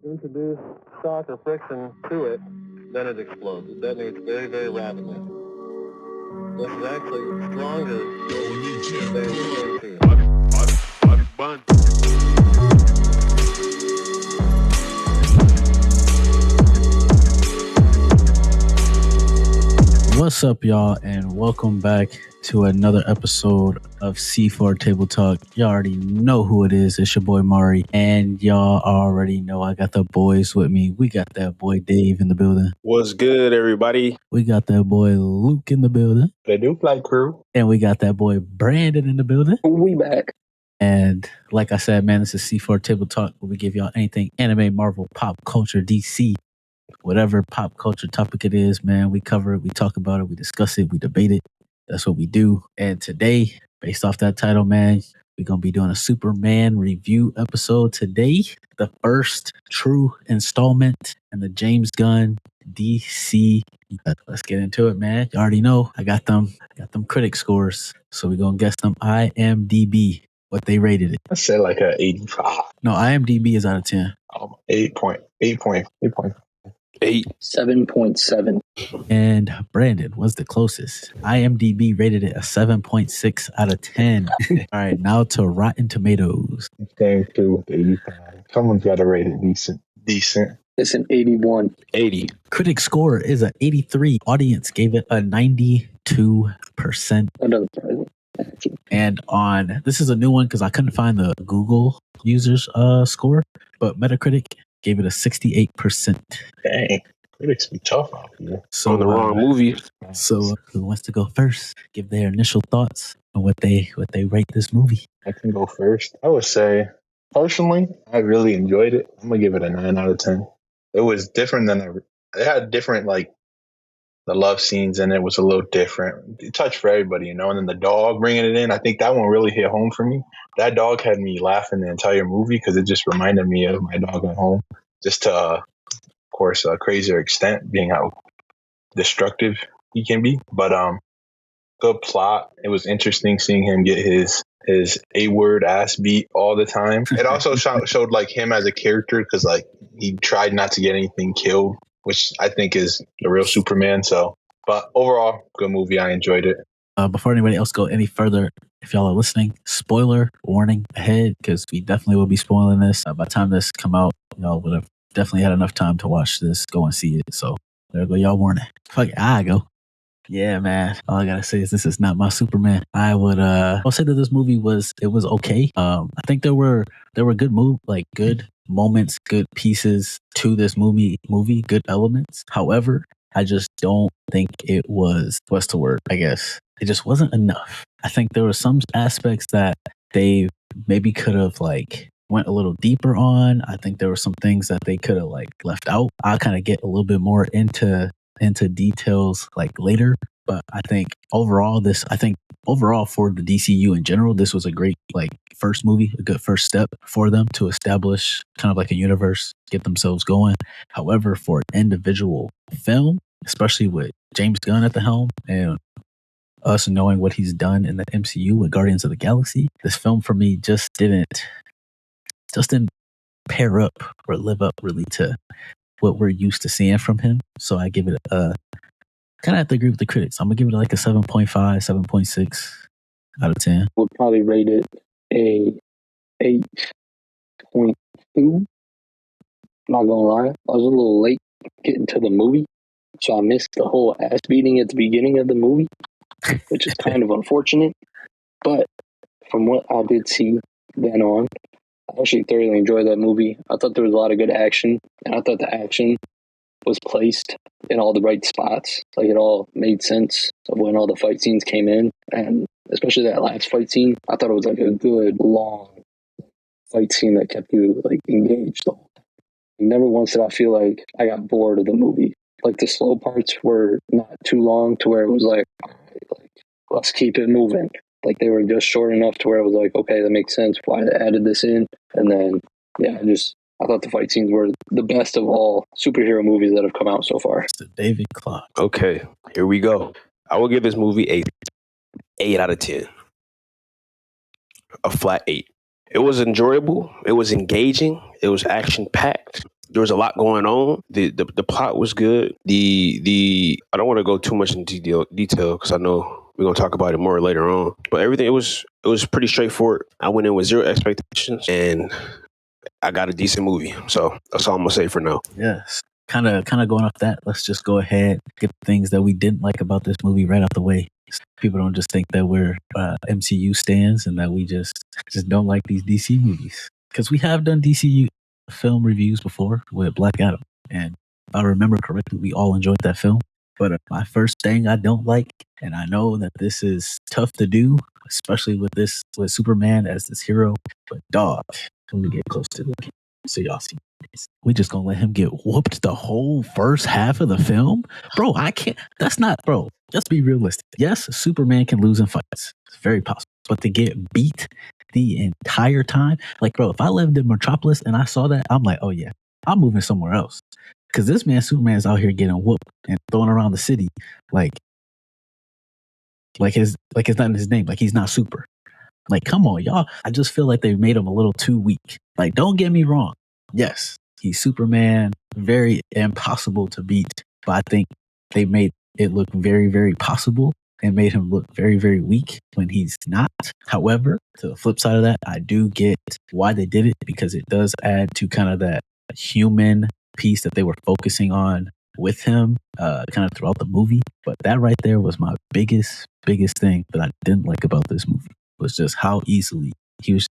introduce shock or friction to it, then it explodes. It detonates very, very rapidly. This is actually stronger than TNT. What's up, y'all, and welcome back to another episode of C4 Table Talk. Y'all already know who it is. It's your boy Mari, and y'all already know I got the boys with me. We got that boy Dave in the building. What's good, everybody? We got that boy Luke in the building. The New Flight Crew. And we got that boy Brandon in the building. We back. And like I said, man, this is C4 Table Talk, where we give y'all anything anime, Marvel, pop culture, DC, whatever pop culture topic it is, man, we cover it, we talk about it, we discuss it, we debate it. That's what we do. And today, based off that title, man, we're going to be doing a Superman review episode today. The first true installment in the James Gunn DC. Let's get into it, man. You already know I got them critic scores. So we're going to guess them IMDb, what they rated it. I said like a 85. No, IMDb is out of 10. 8.8. 7.7. And Brandon was the closest. IMDb rated it a 7.6 out of 10. All right, now to Rotten Tomatoes. Came through with 85. Someone's got to rate it decent. It's an 81. 80. Critic score is an 83. Audience gave it a 92%. Another surprising. And on, this is a new one because I couldn't find the Google users score, but Metacritic gave it a 68%. Dang. Critics be tough out here. So on the wrong movie. So who wants to go first? Give their initial thoughts on what they rate this movie. I can go first. I would say, personally, I really enjoyed it. I'm going to give it a 9 out of 10. It was different it had different, like, the love scenes in it was a little different. It touched for everybody, you know, and then the dog bringing it in, I think that one really hit home for me. That dog had me laughing the entire movie because it just reminded me of my dog at home, just to, of course, a crazier extent, being how destructive he can be. But good plot. It was interesting seeing him get his A-word ass beat all the time. It also showed like him as a character because like he tried not to get anything killed, which I think is the real Superman. So, but overall, good movie. I enjoyed it. Before anybody else go any further, if y'all are listening, spoiler warning ahead, because we definitely will be spoiling this. By the time this come out, y'all would have definitely had enough time to watch this, go and see it. So there go y'all warning. Fuck it, I go. Yeah, man. All I gotta say is this is not my Superman. I'll say that this movie was okay. I think there were good moments, good pieces to this movie, good elements. However, I just don't think it was, what's the word? I guess it just wasn't enough. I think there were some aspects that they maybe could have like went a little deeper on. I think there were some things that they could have like left out. I'll kind of get a little bit more into details like later, but I think overall for the DCU in general, this was a great like first movie, a good first step for them to establish kind of like a universe, get themselves going. However, for an individual film, especially with James Gunn at the helm and us knowing what he's done in the MCU with Guardians of the Galaxy, this film for me just didn't pair up or live up really to what we're used to seeing from him. So I give it a kind of have to agree with the critics. I'm gonna give it like a 7.5, 7.6 out of 10. Would probably rate it a 8.2. Not gonna lie, I was a little late getting to the movie, so I missed the whole ass beating at the beginning of the movie, which is kind of unfortunate. But from what I did see then on, I actually thoroughly enjoyed that movie. I thought there was a lot of good action, and I thought the action was placed in all the right spots. Like it all made sense of when all the fight scenes came in, and especially that last fight scene, I thought it was like a good long fight scene that kept you like engaged. Never once did I feel like I got bored of the movie. Like the slow parts were not too long to where it was like let's keep it moving. Like they were just short enough to where it was like, okay, that makes sense why they added this in. And then, yeah, I thought the fight scenes were the best of all superhero movies that have come out so far. It's the David Clock. Okay, here we go. I will give this movie a 8 out of 10. A flat 8. It was enjoyable. It was engaging. It was action-packed. there was a lot going on. The plot was good. The I don't want to go too much into detail because I know we're gonna talk about it more later on. But everything, it was pretty straightforward. I went in with zero expectations and I got a decent movie. So that's all I'm gonna say for now. Yes. Kind of going off that, let's just go ahead, get the things that we didn't like about this movie right out the way. People don't just think that we're MCU stans and that we just don't like these DC movies. Because we have done DCU film reviews before with Black Adam. And if I remember correctly, we all enjoyed that film. But my first thing I don't like, and I know that this is tough to do, especially with Superman as this hero, but dog, let me get close to the camera so y'all see. We just gonna let him get whooped the whole first half of the film? Bro, I can't. That's not, bro. Let's be realistic. Yes, Superman can lose in fights. It's very possible. But to get beat the entire time, like, bro, if I lived in Metropolis and I saw that, I'm like, oh yeah, I'm moving somewhere else. Because this man, Superman's out here getting whooped and thrown around the city like it's not in his name. Like he's not super. Like, come on, y'all. I just feel like they made him a little too weak. Like, don't get me wrong. Yes, he's Superman, very impossible to beat. But I think they made it look very, very possible and made him look very, very weak when he's not. However, to the flip side of that, I do get why they did it because it does add to kind of that human piece that they were focusing on with him kind of throughout the movie. But that right there was my biggest thing that I didn't like about this movie was just how easily he was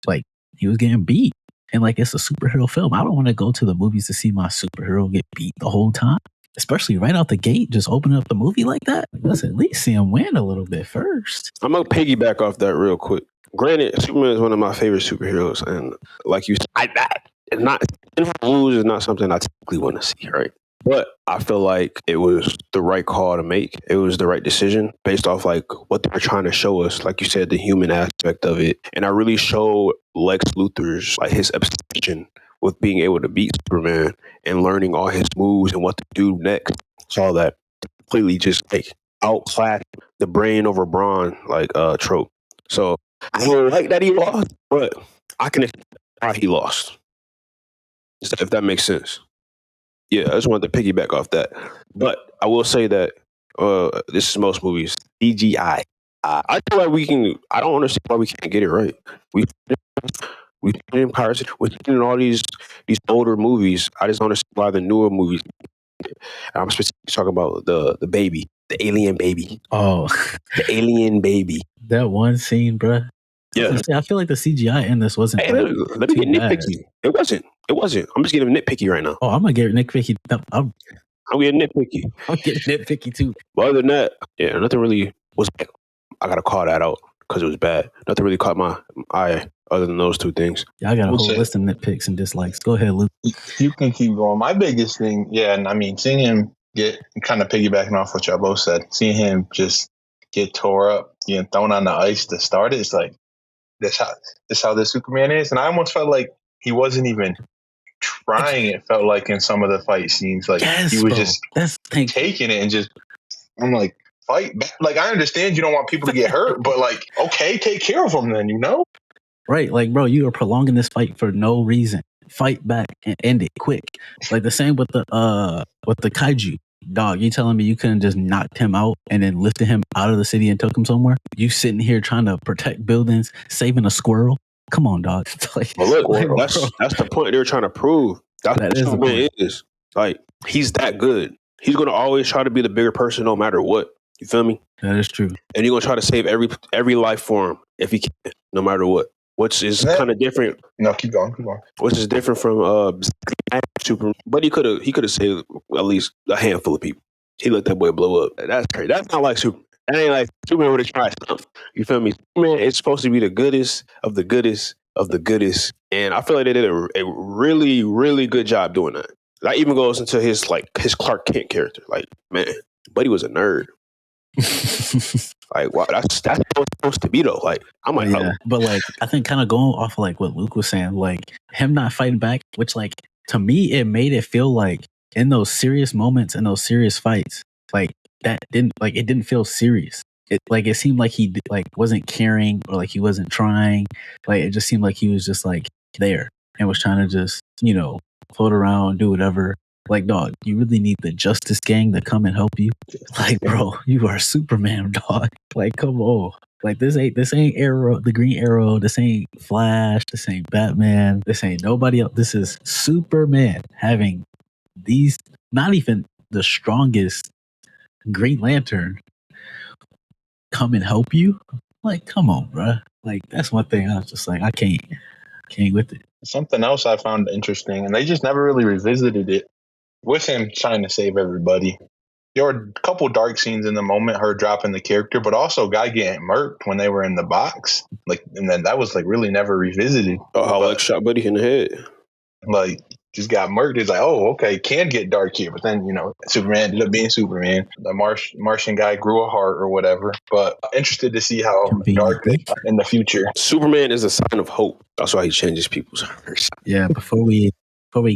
getting beat. And like, it's a superhero film. I don't want to go to the movies to see my superhero get beat the whole time, especially right out the gate, just opening up the movie like that. Let's at least see him win a little bit first. I'm going to piggyback off that real quick. Granted, Superman is one of my favorite superheroes. And like you said, lose is not something I typically want to see, right? But I feel like it was the right call to make. It was the right decision based off like what they were trying to show us. Like you said, the human aspect of it. And I really showed Lex Luthor's, like his obsession with being able to beat Superman and learning all his moves and what to do next. Saw that completely just like outclass the brain over brawn like trope. So I don't like that he lost, but I can explain why he lost. If that makes sense. Yeah, I just wanted to piggyback off that. But I will say that this is most movies. CGI. I feel like I don't understand why we can't get it right. We've been in Pirates. We've been in all these older movies. I just don't understand why the newer movies. I'm specifically talking about the baby, the alien baby. Oh, the alien baby. That one scene, bruh. Yeah, I feel like the CGI in this wasn't. Hey, let me get nitpicky. It wasn't. I'm just getting nitpicky right now. Oh, I'm gonna get nitpicky. I'm getting nitpicky. I'm getting nitpicky too. But other than that, yeah, nothing really was. I gotta call that out because it was bad. Nothing really caught my eye other than those two things. Yeah, I got a whole list of nitpicks and dislikes. Go ahead, Luke. You can keep going. My biggest thing, yeah, and I mean, seeing him get kind of piggybacking off what y'all both said, seeing him just get tore up, thrown on the ice to start it, it's like that's how the Superman is. And I almost felt like he wasn't even trying. It felt like in some of the fight scenes, like he was just taking it and just. I'm like, fight back. Like, I understand you don't want people to get hurt, but like, okay, take care of them then, Right, like, bro, you are prolonging this fight for no reason. Fight back and end it quick. Like the same with the kaiju. Dog, you telling me you couldn't just knocked him out and then lifted him out of the city and took him somewhere? You sitting here trying to protect buildings, saving a squirrel? Come on, dog. Like, well, look, that's the point they're trying to prove. That is the point. Is like he's that good. He's gonna always try to be the bigger person, no matter what. You feel me? That is true. And he's gonna try to save every life form if he can, no matter what. Which is kind of different. No, keep going. Which is different from Superman. But he could have saved at least a handful of people. He let that boy blow up. That's crazy. That's not like Superman. That ain't like Superman would have tried something. You feel me? Superman is supposed to be the goodest of the goodest of the goodest. And I feel like they did a really, really good job doing that. That even goes into his Clark Kent character. Like, man, Buddy was a nerd. Like, wow, that's how it's supposed to be though. Like, I'm like, yeah. But like, I think kind of going off of like what Luke was saying, like him not fighting back, which like to me it made it feel like in those serious moments and those serious fights, like that it didn't feel serious. It seemed like he wasn't caring or like he wasn't trying. Like it just seemed like he was just like there and was trying to just float around, do whatever. Like, dog, you really need the Justice Gang to come and help you. Like, bro, you are Superman, dog. Like, come on. Like, this ain't Arrow, the Green Arrow. This ain't Flash. This ain't Batman. This ain't nobody else. This is Superman having these, not even the strongest Green Lantern come and help you. Like, come on, bro. Like, that's one thing I was just like, I can't with it. Something else I found interesting, and they just never really revisited it, with him trying to save everybody. There were a couple dark scenes in the moment, her dropping the character, but also guy getting murked when they were in the box. Like, and then that was like really never revisited. Oh, how Lex shot Buddy in the head. Like, just got murked. It's like, oh, okay, can get dark here. But then, Superman ended up being Superman. The Martian guy grew a heart or whatever. But interested to see how dark they are in the future. Superman is a sign of hope. That's why he changes people's hearts. Yeah, before we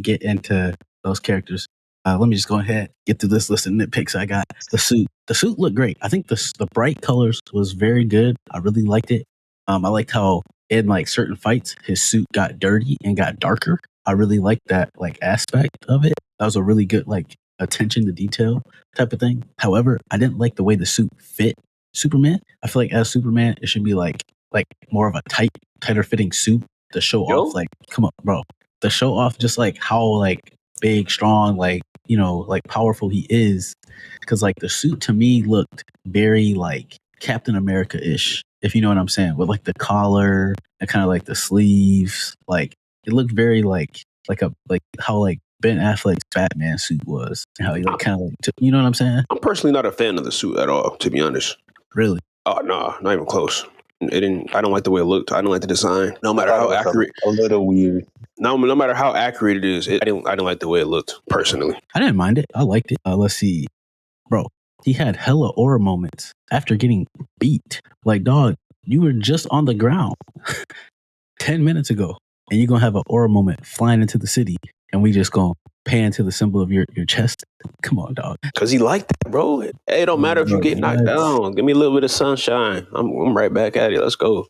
get into those characters, let me just go ahead, get through this list of nitpicks I got. The suit looked great. I think the bright colors was very good. I really liked it. I liked how in like certain fights, his suit got dirty and got darker. I really liked that like aspect of it. That was a really good like attention to detail type of thing. However, I didn't like the way the suit fit Superman. I feel like as Superman, it should be like more of a tighter fitting suit to show off. Like, come on, bro. To show off just like how like big, strong, like, like powerful he is. Because like the suit to me looked very like Captain America-ish, if you know what I'm saying, with like the collar and kind of like the sleeves. Like it looked very like how like Ben Affleck's Batman suit was. How he like kind of like you know what I'm saying? I'm personally not a fan of the suit at all, to be honest. Really? Oh no, not even close. I don't like the way it looked. I don't like the design. No matter how accurate. A little weird. No matter how accurate it is, I didn't like the way it looked, personally. I didn't mind it. I liked it. Let's see. Bro, he had hella aura moments after getting beat. Like, dog, you were just on the ground 10 minutes ago, and you're going to have an aura moment flying into the city, and we just going to pan to the symbol of your chest. Come on, dog. Because he liked that, bro. Hey, it don't matter if you get knocked down. Give me a little bit of sunshine. I'm right back at it. Let's go.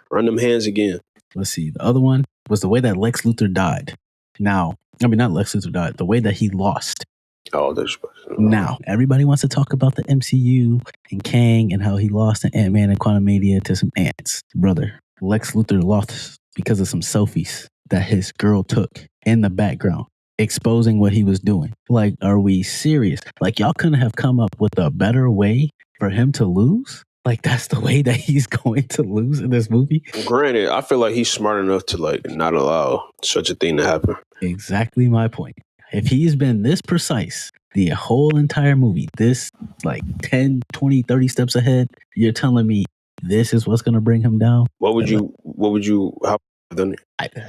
Run them hands again. Let's see. The other one was the way that Lex Luthor died. Now, I mean, not Lex Luthor died. The way that he lost. Oh, there's... Now, everybody wants to talk about the MCU and Kang and how he lost in Ant-Man and Quantumania to some ants. Brother, Lex Luthor lost because of some selfies that his girl took in the background, exposing what he was doing. Like, are we serious? Like, y'all couldn't have come up with a better way for him to lose? Like, that's the way that he's going to lose in this movie? Granted, I feel like he's smart enough to, like, not allow such a thing to happen. Exactly my point. If he's been this precise the whole entire movie, this, like, 10, 20, 30 steps ahead, you're telling me this is what's going to bring him down? What would you have done?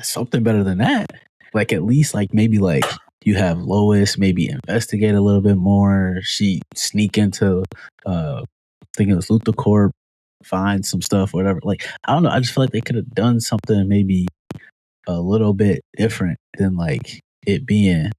Something better than that. Like, at least, like, maybe, like, you have Lois maybe investigate a little bit more. She sneak into, thinking it was Luthor Corp, find some stuff, whatever. Like, I don't know. I just feel like they could have done something maybe a little bit different than, like, it being,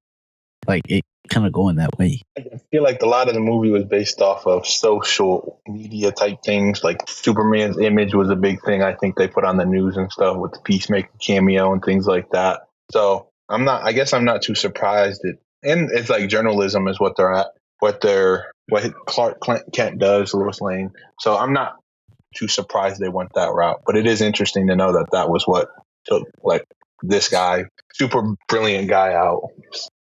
like, it kind of going that way. I feel like a lot of the movie was based off of social media type things. Like Superman's image was a big thing. I think they put on the news and stuff with the Peacemaker cameo and things like that. So I guess I'm not too surprised and it's like journalism is what they're at, what Clark Kent does, Lois Lane. So I'm not too surprised they went that route, but it is interesting to know that was what took like this guy, super brilliant guy out.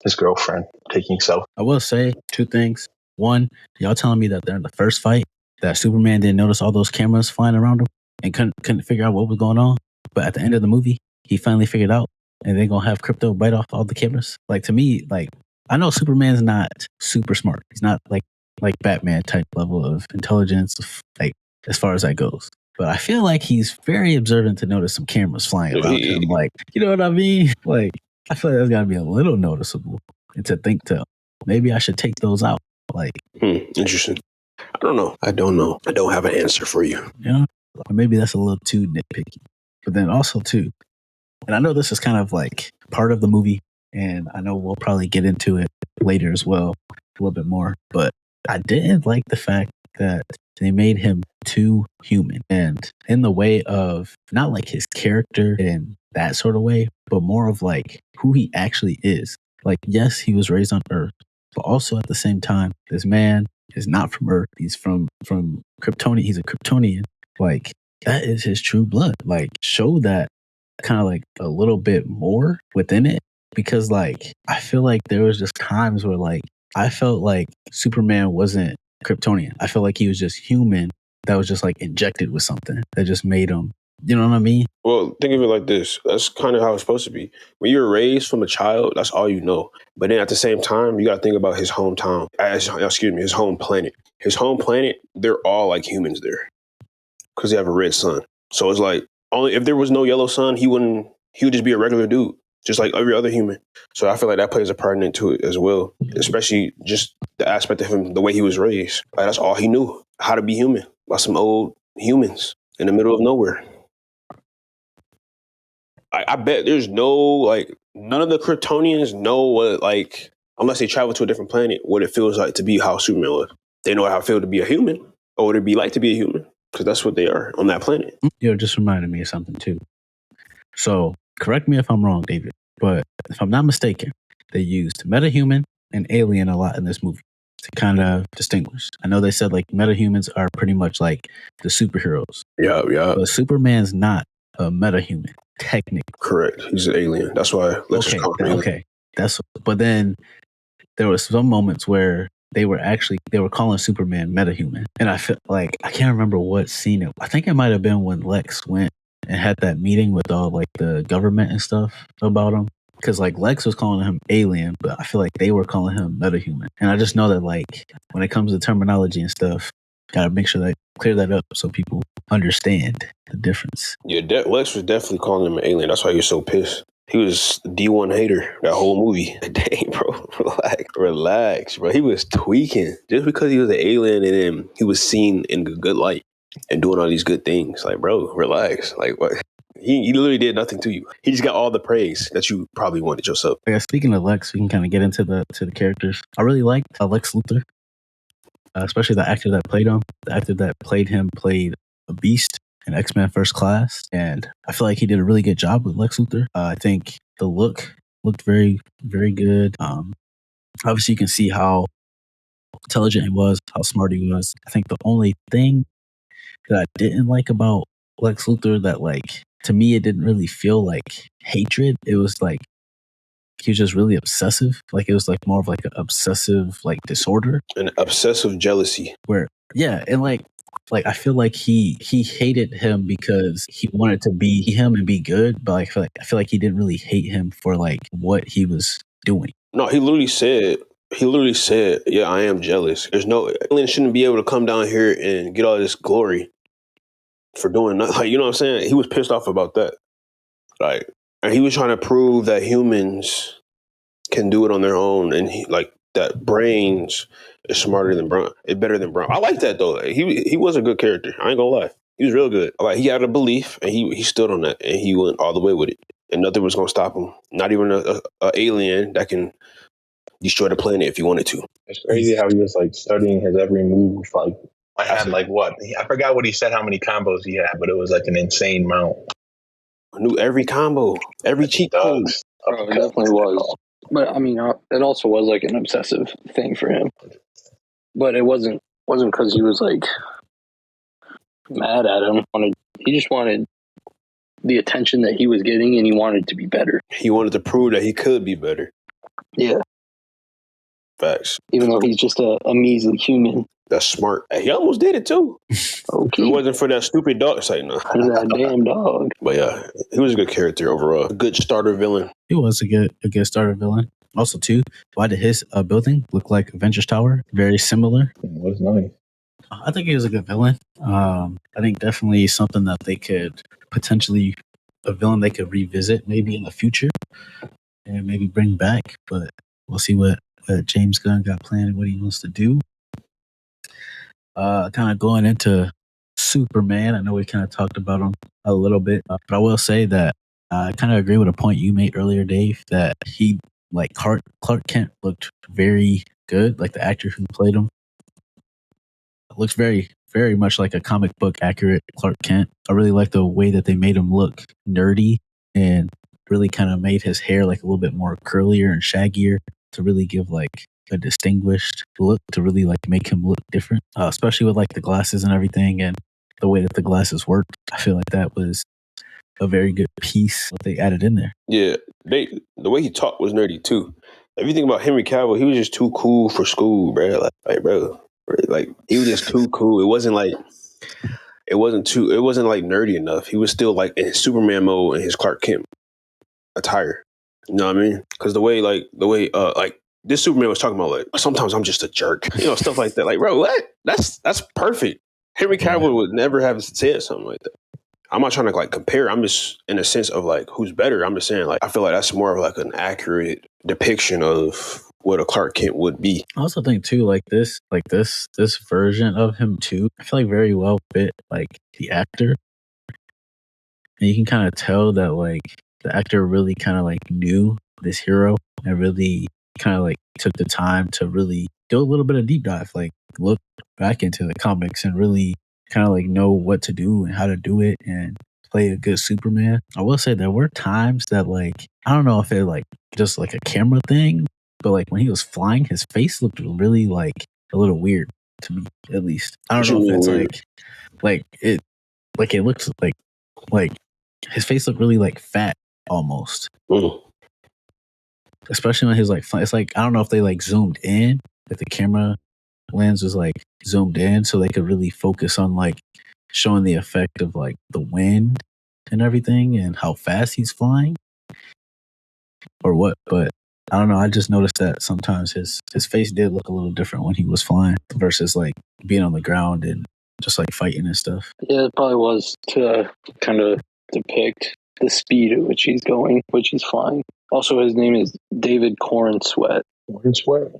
His girlfriend taking selfies. I will say two things. One, y'all telling me that they're in the first fight that Superman didn't notice all those cameras flying around him and couldn't figure out what was going on. But at the end of the movie, he finally figured out, and they're gonna have Crypto bite off all the cameras. Like, to me, like, I know Superman's not super smart. He's not like Batman type level of intelligence, like as far as that goes. But I feel like he's very observant to notice some cameras flying around him. Like, you know what I mean? Like, I feel like that's got to be a little noticeable and to think to maybe I should take those out. Like, interesting. I don't know. I don't have an answer for you. You know, or maybe that's a little too nitpicky. But then also too, and I know this is kind of like part of the movie, and I know we'll probably get into it later as well, a little bit more. But I didn't like the fact that they made him too human, and in the way of not like his character and that sort of way, but more of like who he actually is. Like, yes, he was raised on Earth, but also at the same time, this man is not from Earth. He's from Kryptonian. He's a Kryptonian. Like, that is his true blood. Like, show that kind of like a little bit more within it, because like I feel like there was just times where like I felt like Superman wasn't Kryptonian. I felt like he was just human that was just like injected with something that just made him, you know what I mean? Well, think of it like this. That's kind of how it's supposed to be. When you're raised from a child, that's all you know. But then at the same time, you got to think about his hometown. His home planet. His home planet, they're all like humans there because they have a red sun. So it's like, only if there was no yellow sun, he would just be a regular dude, just like every other human. So I feel like that plays a part into it as well, especially just the aspect of him, the way he was raised. Like, that's all he knew, how to be human by some old humans in the middle of nowhere. I bet there's none of the Kryptonians know what, like, unless they travel to a different planet, what it feels like to be how Superman was. They know how it feels to be a human, or what it'd be like to be a human, because that's what they are on that planet. Just reminded me of something too. So correct me if I'm wrong, David, but if I'm not mistaken, they used metahuman and alien a lot in this movie to kind of distinguish. I know they said like metahumans are pretty much like the superheroes. Yeah. But Superman's not a metahuman, technically. Correct. He's an alien. That's why Lex is called alien. Okay. But then there was some moments where they were calling Superman metahuman. And I feel like, I can't remember what scene it was. I think it might have been when Lex went and had that meeting with all like the government and stuff about him. Because like Lex was calling him alien, but I feel like they were calling him metahuman. And I just know that like when it comes to terminology and stuff, gotta make sure that clear that up so people understand the difference. Yeah, Lex was definitely calling him an alien. That's why he was so pissed. He was D1 hater that whole movie. Dang, bro, relax, bro. He was tweaking just because he was an alien and then he was seen in a good light and doing all these good things. Like, bro, relax. Like, what? He literally did nothing to you. He just got all the praise that you probably wanted yourself. Yeah, speaking of Lex, we can kind of get into the characters. I really liked Lex Luthor, especially the actor that played him. The actor that played him played a beast in X-Men First Class, and I feel like he did a really good job with Lex Luthor. I think the look looked very, very good. Obviously, you can see how intelligent he was, how smart he was. I think the only thing that I didn't like about Lex Luthor, that like to me it didn't really feel like hatred. It was like he was just really obsessive. Like it was like more of like an obsessive like disorder, an obsessive jealousy. Where and like I feel like he hated him because he wanted to be him and be good, but like, I feel like he didn't really hate him for like what he was doing. No, he literally said, yeah, I am jealous. There's no alien shouldn't be able to come down here and get all this glory for doing nothing. Like, you know what I'm saying? He was pissed off about that. Like, and he was trying to prove that humans can do it on their own, and that brains is smarter than Brown, it's better than Brown. I like that though. He was a good character. I ain't gonna lie. He was real good. Like, he had a belief, and he stood on that, and he went all the way with it, and nothing was gonna stop him. Not even a alien that can destroy the planet if he wanted to. It's crazy how he was like studying his every move. Like, I had like what? I forgot what he said, how many combos he had, but it was like an insane amount. I knew every combo, every cheat code. It definitely was. But I mean, it also was like an obsessive thing for him. But it wasn't because he was like mad at him. He just wanted the attention that he was getting, and he wanted to be better. He wanted to prove that he could be better. Yeah. Facts. Even though he's just a measly human. That's smart. He almost did it too. Okay. If it wasn't for that stupid dog sight, no. That damn dog. But yeah, he was a good character overall. A good starter villain. He was a good starter villain. Also, too, why did his building look like Avengers Tower? Very similar. It was nice. I think he was a good villain. I think definitely something that they could potentially, a villain they could revisit maybe in the future and maybe bring back. But we'll see what James Gunn got planned and what he wants to do. Kind of going into Superman. I know we kind of talked about him a little bit, but I will say that I kind of agree with a point you made earlier, Dave, that he, like Clark Kent, looked very good. Like the actor who played him looks very, very much like a comic book accurate Clark Kent. I really like the way that they made him look nerdy and really kind of made his hair like a little bit more curlier and shaggier to really give like a distinguished look, to really like make him look different, especially with like the glasses and everything and the way that the glasses worked. I feel like that was a very good piece that they added in there. Yeah, the way he talked was nerdy too. If you think about Henry Cavill, he was just too cool for school, bro. Like he was just too cool. It wasn't like nerdy enough. He was still like in his Superman mode and his Clark Kent attire. You know what I mean? Because the way like this Superman was talking about, like, sometimes I'm just a jerk, stuff like that. Like, bro, what? That's perfect. Henry Cavill would never have said something like that. I'm not trying to like compare. I'm just in a sense of like who's better. I'm just saying, like, I feel like that's more of like an accurate depiction of what a Clark Kent would be. I also think too, this version of him too, I feel like very well fit like the actor. And you can kind of tell that like the actor really kind of like knew this hero and really kind of like took the time to really do a little bit of deep dive, like look back into the comics and really kind of like know what to do and how to do it and play a good Superman. I will say there were times that like, I don't know if it like just like a camera thing, but like when he was flying, his face looked really like a little weird to me, at least. I don't know if it's weird. It looks like his face looked really like fat almost. Especially when he was like, it's like, I don't know if they like zoomed in, if the camera lens was like zoomed in so they could really focus on like showing the effect of like the wind and everything and how fast he's flying or what. But I don't know. I just noticed that sometimes his face did look a little different when he was flying versus like being on the ground and just like fighting and stuff. Yeah, it probably was to kind of depict the speed at which he's going, which he's flying. Also, his name is David Cornsweet. Cornsweet?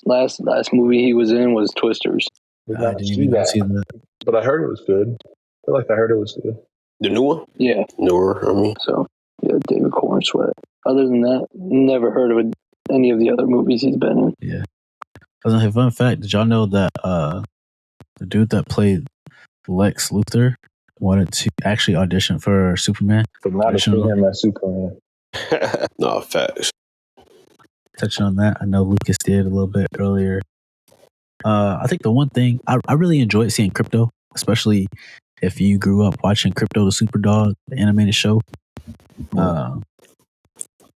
Last movie he was in was Twisters. I didn't even see that. But I heard it was good. I feel like I heard it was good. The new one? Yeah. Newer, I mean. So, yeah, David Cornsweet. Other than that, never heard of any of the other movies he's been in. Yeah. A fun fact, did y'all know that the dude that played Lex Luthor wanted to actually audition for Superman? But not to see him as Superman. No, facts. Touching on that, I know Lucas did a little bit earlier. I think the one thing I really enjoyed seeing Crypto, especially if you grew up watching Crypto the Superdog, the animated show.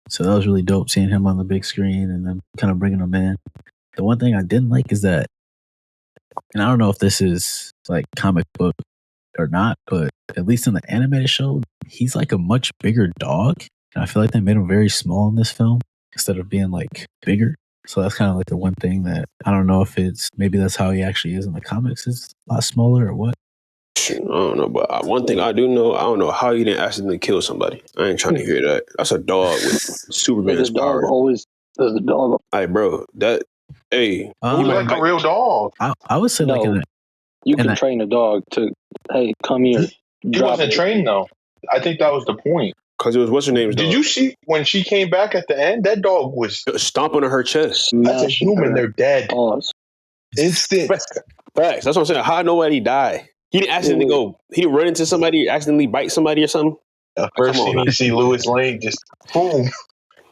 So that was really dope seeing him on the big screen and then kind of bringing him in. The one thing I didn't like is that, and I don't know if this is like comic book or not, but at least in the animated show, he's like a much bigger dog. And I feel like they made him very small in this film instead of being like bigger. So that's kind of like the one thing that I don't know if maybe that's how he actually is in the comics, is a lot smaller or what. I don't know, but one thing I do know, I don't know how you didn't accidentally kill somebody. I ain't trying to hear that. That's a dog with Superman's power. Does the dog? Hey, bro, he like a real dog. I would say you can train a dog to, hey, come here. He wasn't trained though. I think that was the point. Because it was what's her name's dog. Did you see when she came back at the end? That dog was stomping on her chest. That's a human. They're dead. Pause. Instant. Facts. That's what I'm saying. How nobody die? He didn't accidentally go. He didn't run into somebody, accidentally bite somebody or something. First thing you see, Lois Lane just boom.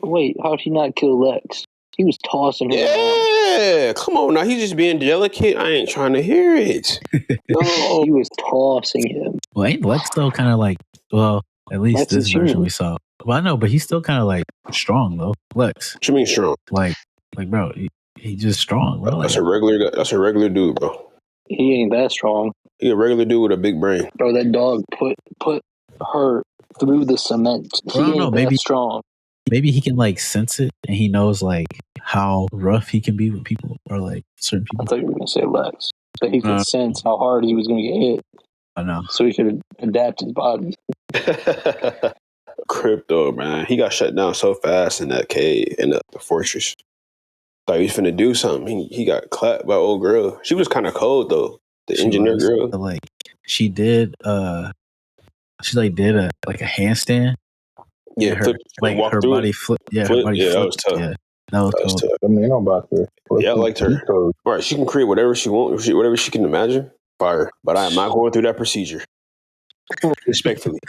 Wait, how'd he not kill Lex? He was tossing him around. Yeah, come on now. He's just being delicate. I ain't trying to hear it. No, he was tossing him. Well, ain't Lex though kind of like, well, at least Lex this version we saw. Well, I know, but he's still kind of like strong though. Lex. What you mean strong? Like bro, he just strong, bro. That's a regular dude, bro. He ain't that strong. He a regular dude with a big brain. Bro, that dog put her through the cement. He ain't that strong. Maybe he can like sense it and he knows like how rough he can be with people or like certain people. I thought you were gonna say Lex. That he could sense how hard he was gonna get hit. I know. So he could adapt his body. Crypto, man. He got shut down so fast in that cave, in the fortress. Thought he was finna do something. He got clapped by old girl. She was kind of cold though. The engineer girl. Like she did did a handstand. Yeah, her body flipped. Yeah, her body flipped. That was tough. Yeah, that was tough. I mean, I'm about to. Yeah, I liked her. Right, she can create whatever she wants, whatever she can imagine. Fire. But I am not going through that procedure. Respectfully.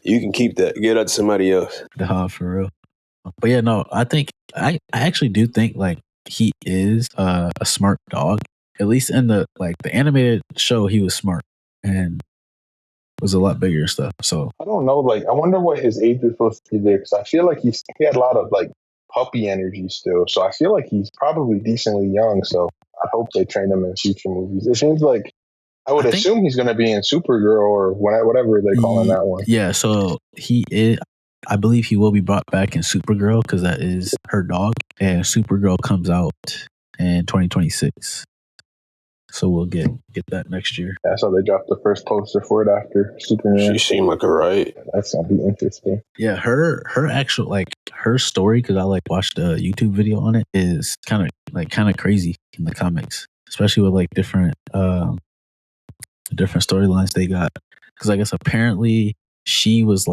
You can keep that. Get that to somebody else. For real. But yeah, no, I think I actually do think like he is a smart dog. At least in the animated show, he was smart and was a lot bigger and stuff. So I don't know. Like, I wonder what his age was supposed to be there, because I feel like he had a lot of like puppy energy still. So I feel like he's probably decently young. So I hope they train him in future movies. It seems like I would assume he's going to be in Supergirl or whatever they're calling that one. Yeah, so he is. I believe he will be brought back in Supergirl because that is her dog, and Supergirl comes out in 2026. So we'll get that next year. That's how they dropped the first poster for it after Superman. She seemed like a right. That's gonna be interesting. Yeah, her actual her story, because I watched a YouTube video on it, is kind of crazy in the comics, especially with different storylines they got. Because I guess apparently she was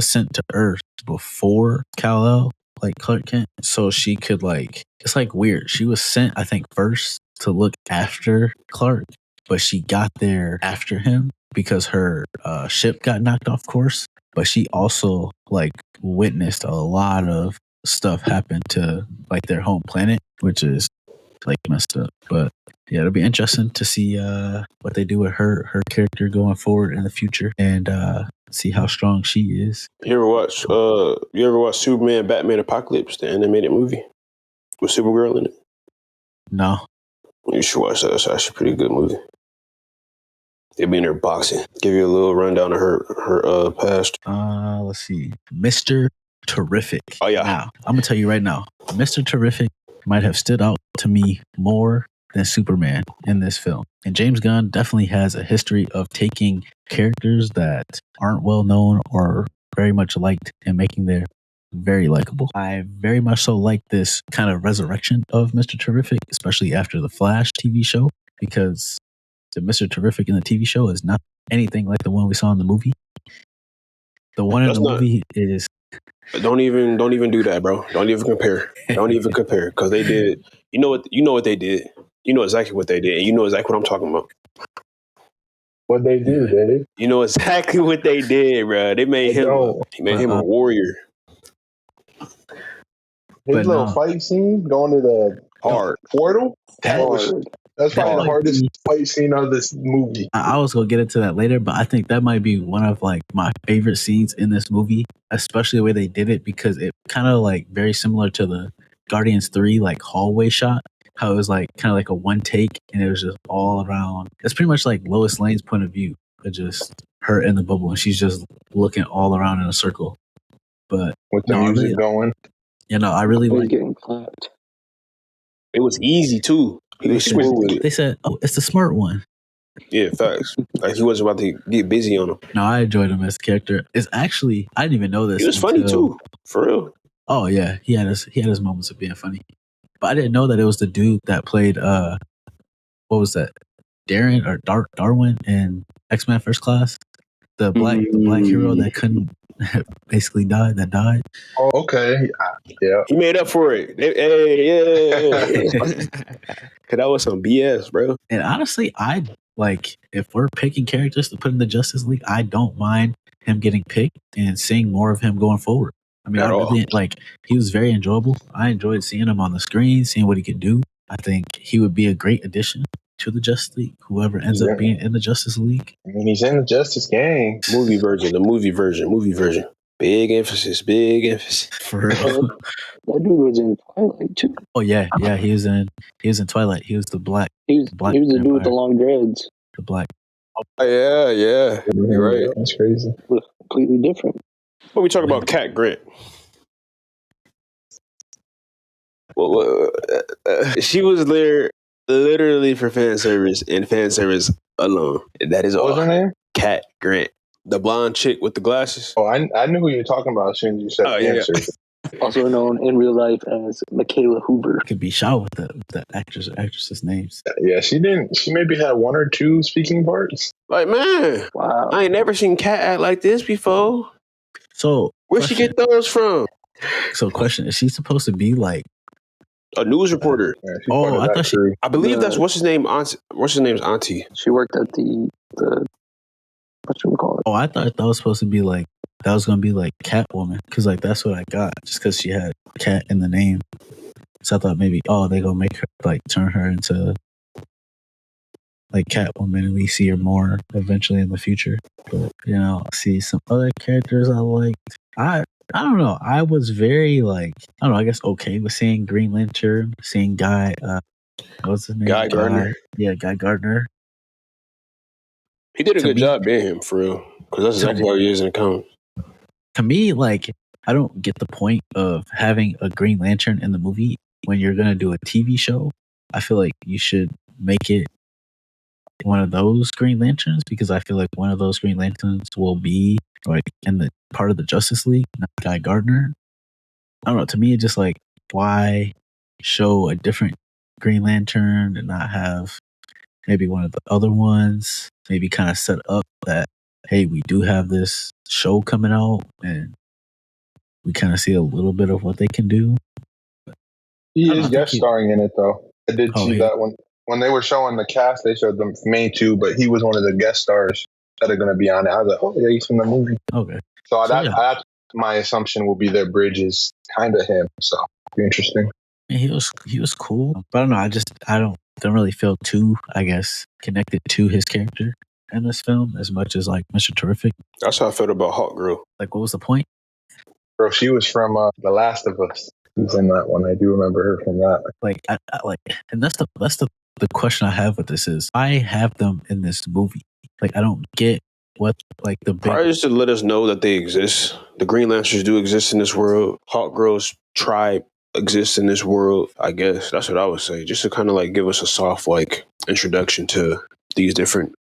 sent to Earth before Kal-El, Clark Kent, so she could it's weird. She was sent, I think, first to look after Clark, but she got there after him because her ship got knocked off course. But she also witnessed a lot of stuff happen to their home planet, which is messed up. But yeah, it'll be interesting to see what they do with her character going forward in the future, and see how strong she is. You ever watch Superman Batman Apocalypse, the animated movie with Supergirl in it? No. You should watch that. It's actually a pretty good movie. They'll be in there boxing. Give you a little rundown of her past. Let's see. Mr. Terrific. Oh yeah. Now, I'm gonna tell you right now, Mr. Terrific might have stood out to me more than Superman in this film. And James Gunn definitely has a history of taking characters that aren't well known or very much liked and making them very likable. I very much so like this kind of resurrection of Mr. Terrific, especially after the Flash TV show, because the Mr. Terrific in the TV show is not anything like the one we saw in the movie. The one in the movie is... Don't even do that, bro. Don't even compare. Don't even compare, because they did. You know what they did. You know exactly what they did, and you know exactly what I'm talking about. What they do, Dave? You know exactly what they did, bro. They made him a warrior. His little fight scene going to the portal. That's probably the hardest fight scene of this movie. I was going to get into that later, but I think that might be one of my favorite scenes in this movie, especially the way they did it, because it kind of very similar to the Guardians 3 hallway shot. How it was kind of a one take, and it was just all around. It's pretty much like Lois Lane's point of view, but just her in the bubble, and she's just looking all around in a circle. But with the music going, I really like getting clapped. It was easy too. They said, "Oh, it's the smart one." Yeah, facts. He wasn't about to get busy on him. No, I enjoyed him as a character. It's actually, I didn't even know this. He was funny too, for real. Oh yeah, he had his moments of being funny, but I didn't know that it was the dude that played what was that, Darren or Darwin in X-Men First Class, the black hero that couldn't basically died. Oh, okay. Yeah. He made up for it. Cause that was some BS, bro. And honestly, I if we're picking characters to put in the Justice League, I don't mind him getting picked and seeing more of him going forward. I mean, I really he was very enjoyable. I enjoyed seeing him on the screen, seeing what he could do. I think he would be a great addition to the Justice League, whoever ends up being in the Justice League. I mean, he's in the Justice Gang. The movie version. Big emphasis. For real. That dude was in Twilight too. Oh yeah, he was in Twilight. He was the black. He was the dude with the long dreads. The black. Oh, yeah. You're right. That's crazy. Completely different. But we talk about Cat Grant. Well, she was there literally for fan service and fan service alone. That is all. What was her name? Cat Grant, the blonde chick with the glasses. Oh, I knew who you were talking about as soon as you said fan service. Also known in real life as Michaela Hoover. Could be shot with the actress's names. Yeah, she didn't. She maybe had one or two speaking parts. Like, man, wow, I ain't never seen Cat act like this before. So where'd she get those from? So, question: is she supposed to be like a news reporter? I thought I believe that's what's his name's auntie. She worked at the whatchamacallit. Oh, I thought that was supposed to be like that was gonna be like Catwoman because like that's what I got just because she had cat in the name. So I thought maybe they gonna make her like turn her into like Catwoman and we see her more eventually in the future. But I see some other characters I liked. I don't know. I was very like I don't know. I guess okay with seeing Green Lantern, seeing Guy. What's his name? Guy Gardner. Yeah, Guy Gardner. He did a To good me- job being him for real, because that's exactly how he is in the comics. To me, like I don't get the point of having a Green Lantern in the movie when you're gonna do a TV show. I feel like you should make it one of those Green Lanterns because I feel like one of those Green Lanterns will be like in the part of the Justice League, not Guy Gardner. I don't know. To me, it's just like why show a different Green Lantern and not have maybe one of the other ones? Maybe kind of set up that hey, we do have this show coming out and we kind of see a little bit of what they can do. He is guest starring in it though. I did see that when they were showing the cast. They showed the main two, but he was one of the guest stars that are going to be on it. I was like, oh yeah, he's from the movie. Okay. So that my assumption will be their bridge is kind of him. So be interesting. He was cool, but I don't know. I don't really feel too, I guess, connected to his character in this film as much as like Mr. Terrific. That's how I felt about Hawk Girl. Like, what was the point? Bro, she was from The Last of Us. She's in that one. I do remember her from that. Like, I and that's the question I have with this is I have them in this movie. Like, I don't get what like the big... Probably just to let us know that they exist. The Green Lanterns do exist in this world. Hawk Girl's tribe exists in this world. I guess that's what I would say. Just to kind of like give us a soft like introduction to these different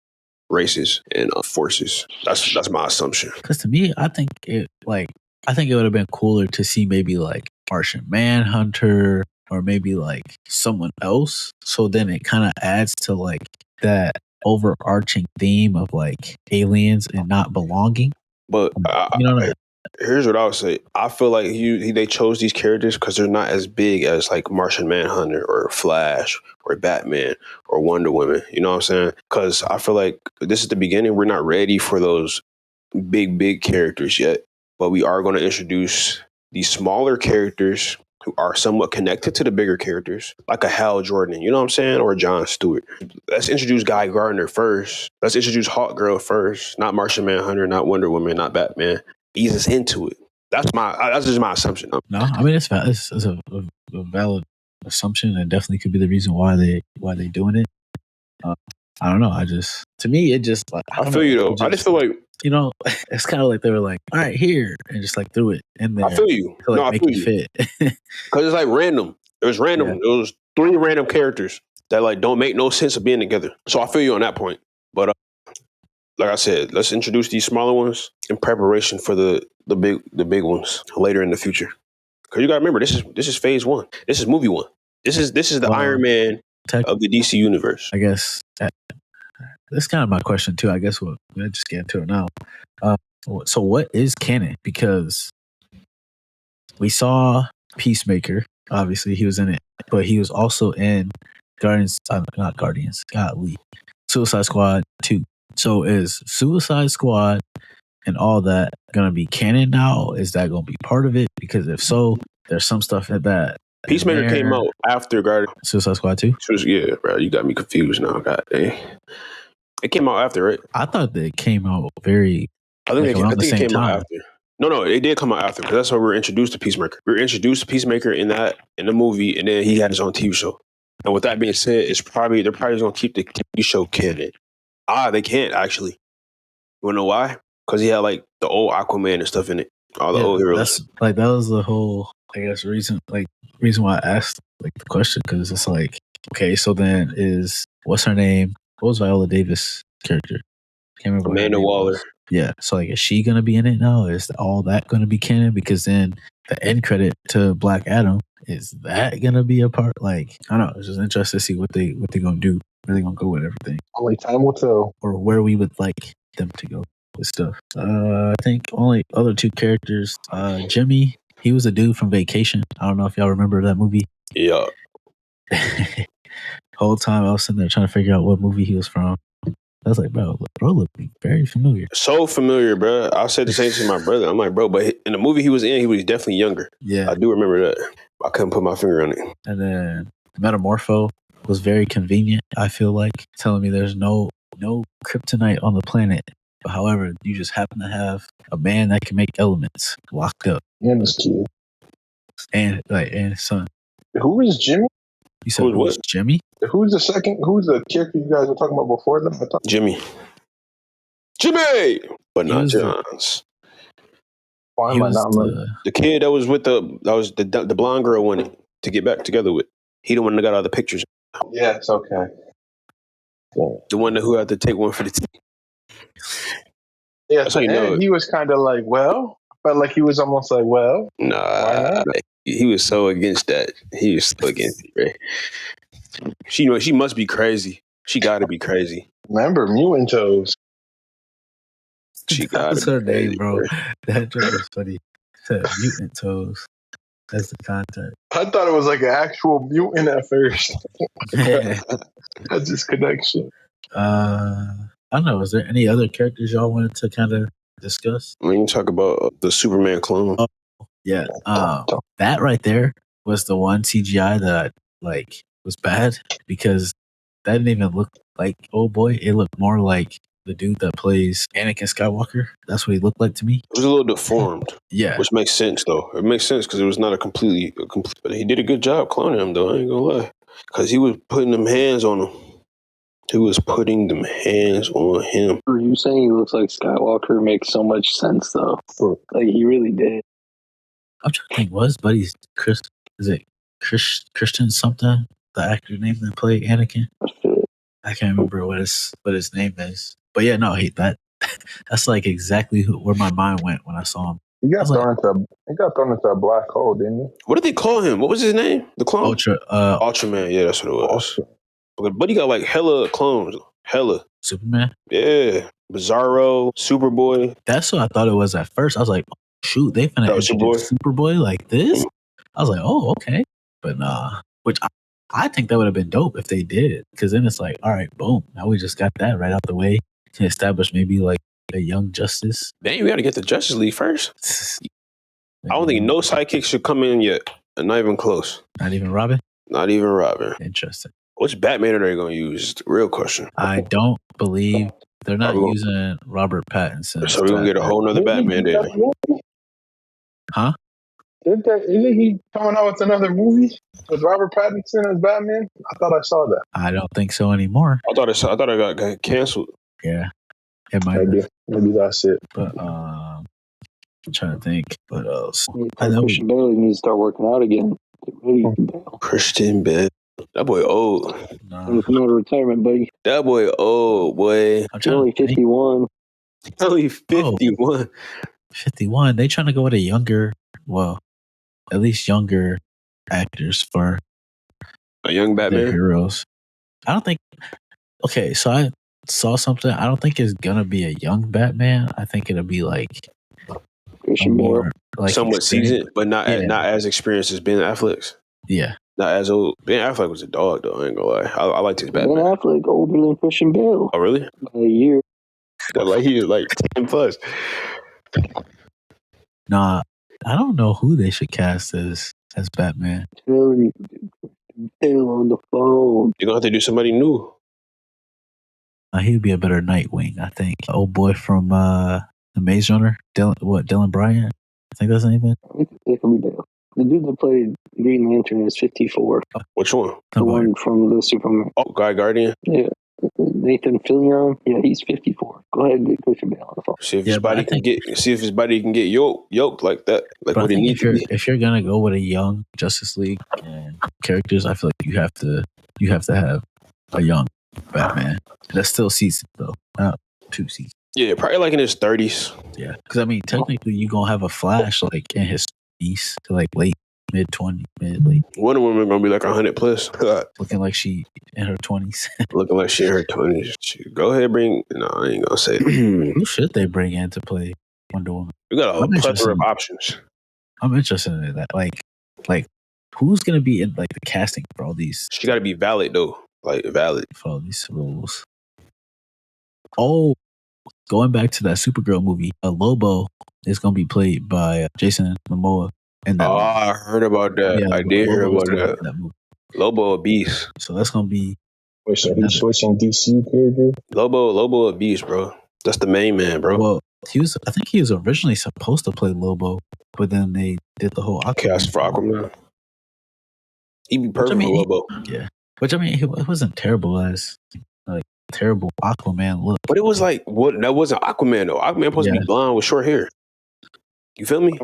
races and forces. That's my assumption. Because to me, I think it would have been cooler to see maybe like Martian Manhunter or maybe like someone else. So then it kind of adds to like that overarching theme of like aliens and not belonging. But here's what I would say. I feel like they chose these characters because they're not as big as like Martian Manhunter or Flash or Batman or Wonder Woman. You know what I'm saying? Because I feel like this is the beginning. We're not ready for those big characters yet, but we are going to introduce these smaller characters who are somewhat connected to the bigger characters, like a Hal Jordan, you know what I'm saying? Or John Stewart. Let's introduce Guy Gardner first. Let's introduce Hawk Girl first. Not Martian Manhunter, not Wonder Woman, not Batman. Ease us into it. That's just my assumption. No, I mean it's a valid assumption and definitely could be the reason why they doing it. I don't know. To me, it just like I feel you though. I just feel like it's kind of like they were like, all right, here, and just like threw it in there. I feel you. To, like, make it fit. Because it's like random. It was random. Yeah. It was 3 random characters that like don't make no sense of being together. So I feel you on that point. But like I said, let's introduce these smaller ones in preparation for the big ones later in the future. Because you gotta remember, this is phase 1. This is movie 1. This is the Iron Man of the DC universe. I guess that's kind of my question too. I guess we'll just get into it now. So what is canon? Because we saw Peacemaker. Obviously, he was in it, but he was also in Suicide Squad 2. So is Suicide Squad and all that gonna be canon now? Is that gonna be part of it? Because if so, there's some stuff that Peacemaker came out after Suicide Squad 2. Yeah, bro, you got me confused now. God dang. It came out after, right? I thought that it came out I think it came out after. No, it did come out after because that's how we were introduced to Peacemaker. We were introduced to Peacemaker in the movie, and then he had his own TV show. And with that being said, they're probably going to keep the TV show canon. They can't actually. You want to know why? Because he had like the old Aquaman and stuff in it. All the old heroes. That was the whole, I guess, reason why I asked like the question, because it's like, okay, so then what's her name? What was Viola Davis' character? Can't remember. Amanda Waller. Yeah. So like, is she gonna be in it now? Is all that gonna be canon? Because then the end credit to Black Adam, is that gonna be a part? Like, I don't know. It's just interesting to see what they gonna do. Where they gonna go with everything? Only time will tell. Or where we would like them to go with stuff. I think only other 2 characters. Jimmy, he was a dude from Vacation. I don't know if y'all remember that movie. Yeah. Whole time I was sitting there trying to figure out what movie he was from. I was like, bro looked very familiar. So familiar, bro. I said the same to my brother. I'm like, bro, but in the movie he was definitely younger. Yeah. I do remember that. I couldn't put my finger on it. And then Metamorpho was very convenient, I feel like, telling me there's no kryptonite on the planet. But however, you just happen to have a man that can make elements locked up. And his kid. And his son. Who is Jimmy? You said who was Jimmy? Who's the second? Who's the character you guys were talking about before them? Jimmy, but not Johns. Why am I not remembering? The kid that was with the blonde girl wanted to get back together with. He the one that got all the pictures. Yes, okay. The one who had to take one for the team. Yeah, so he was kind of like, well, felt like he was almost like, well, nah, he was so against that. He was so against it, right? She must be crazy. She got to be crazy. Remember Mutant Toes? That was her name, bro. That joke was funny. Mutant Toes. That's the contact. I thought it was like an actual mutant at first. That's his connection. I don't know. Is there any other characters y'all wanted to kind of discuss? We can talk about the Superman clone. Oh, yeah. That right there was the one CGI that was bad because that didn't even look like old boy. It looked more like the dude that plays Anakin Skywalker. That's what he looked like to me. It was a little deformed. Yeah. Which makes sense, though. It makes sense because it was not a complete. But he did a good job cloning him, though. I ain't gonna lie. Because he was putting them hands on him. He was putting them hands on him. Are you saying he looks like Skywalker? Makes so much sense, though. Like, he really did. I'm trying to think, was Buddy's Christian something? The actor name that played Anakin? I can't remember what his name is. But yeah, no, that's like exactly where my mind went when I saw him. He got thrown into a black hole, didn't he? What did they call him? What was his name? The clone? Ultraman. Yeah, that's what it was. But he got like hella clones. Hella. Superman? Yeah. Bizarro, Superboy. That's what I thought it was at first. I was like, oh, shoot, they finna introduce Superboy like this? I was like, oh, okay. But nah. Which I think that would have been dope if they did. Because then it's like, all right, boom. Now we just got that right out the way to establish maybe like a young Justice. Dang, we got to get the Justice League first. I don't think no sidekick should come in yet. Not even close. Not even Robin? Not even Robin. Interesting. Which Batman are they going to use? The real question. I don't believe they're not using Robert Pattinson. So we're going to get a whole nother Batman then. Huh? Isn't he coming out with another movie with Robert Pattinson as Batman? I thought I saw that. I don't think so anymore. I thought it got canceled. Yeah. It might maybe that's it. But I'm trying to think what else. Christian Bale needs to start working out again. Get ready, Bale. Christian Bale. That boy old. Nah. Come out of retirement, buddy. That boy old, boy. He's only 51. Only 51. Oh, 51. They trying to go with a younger, at least younger actors for a young Batman heroes. I don't think. Okay, so I saw something. I don't think it's gonna be a young Batman. I think it'll be like more somewhat seasoned, but not as experienced as Ben Affleck's. Yeah, not as old. Ben Affleck was a dog, though. I ain't gonna lie. I liked his Batman. Ben Affleck older than Christian Bale. Oh, really? By a year. Like he was like 10 plus. Nah, I don't know who they should cast as Batman. Bale on the phone. You're gonna have to do somebody new. He would be a better Nightwing, I think. Old boy from the Maze Runner, Dylan Bryant. I think that's the name. It could be Bale. The dude that played Green Lantern is 54. Which one? The one from the Superman. Oh, Guy Guardian? Yeah. Nathan Fillion. Yeah, he's 54. Go ahead and get Christian Bale on the phone. See if his body can get yoked like that. Like what he needs to be. If you're gonna go with a young Justice League and characters, I feel like you have to have a young Batman. That's still seasoned though, not 2 seasons. Yeah, probably like in his 30s. Yeah, because I mean, technically, you're gonna have a Flash like in his 20s to like late. Mid-late. Wonder Woman gonna be like 100 plus. Looking like she in her 20s. Looking like she in her 20s. Go ahead, No, I ain't gonna say it. Who should they bring in to play Wonder Woman? We got a plethora of options. I'm interested in that. Like, who's gonna be in like the casting for all these? She got to be valid though. Like valid for all these roles. Oh, going back to that Supergirl movie, Lobo is going to be played by Jason Momoa in that movie. I heard about that. Yeah, I did hear Lobo is about gonna be that. in that movie. Lobo a beast. So that's going to be Wait, so another. he's switching DC character? Lobo a beast, bro. That's the main man, bro. Well, I think he was originally supposed to play Lobo, but then they did the whole Aquaman. Cast for Aquaman. He'd be perfect for Lobo. Yeah. Which, I mean, it wasn't terrible as, like, terrible Aquaman look. But it was like, what? That wasn't Aquaman, though. Aquaman supposed to be blonde with short hair. You feel me?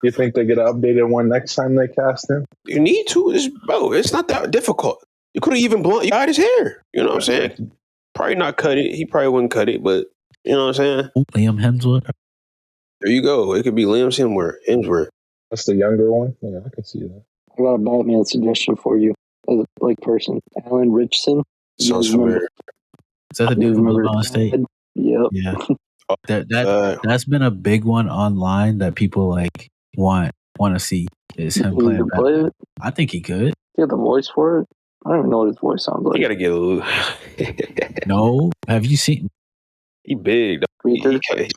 You think they get an updated one next time they cast him? You need to. It's not that difficult. You could have even dyed his hair. You know what I'm saying? Probably not cut it. He probably wouldn't cut it, but you know what I'm saying? Liam Hemsworth. There you go. It could be Liam Hemsworth. That's the younger one? Yeah, I can see that. I got a Batman suggestion for you as a person. Alan Richson. Sounds familiar. Is that the dude from Blue State? Yep. Yeah. That's been a big one online that people like want to see is him playing Batman. I think he could. He got the voice for it. I don't even know what his voice sounds like. You gotta get a little. No, have you seen? He big. He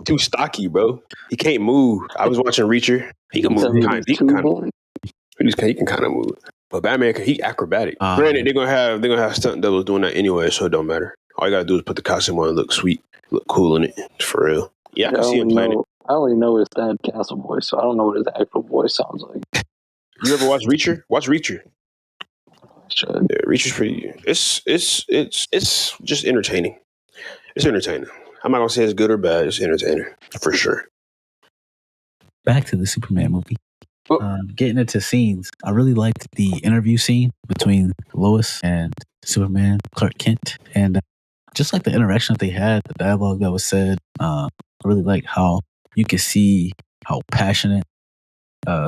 too stocky, bro. He can't move. I was watching Reacher. He can move. He can kind of move. But Batman, he acrobatic. Granted, they're gonna have stunt doubles doing that anyway, so it don't matter. All you gotta do is put the costume on and look sweet, look cool in it. For real. Yeah, I can see him playing it. I only know his Thad Castle voice, so I don't know what his actual voice sounds like. You ever watch Reacher? Watch Reacher. Should. Yeah, Reacher's pretty. It's just entertaining. It's entertaining. I'm not gonna say it's good or bad. It's entertaining for sure. Back to the Superman movie. Getting into scenes, I really liked the interview scene between Lois and Superman, Clark Kent, and just like the interaction that they had, the dialogue that was said. I really like how you can see how passionate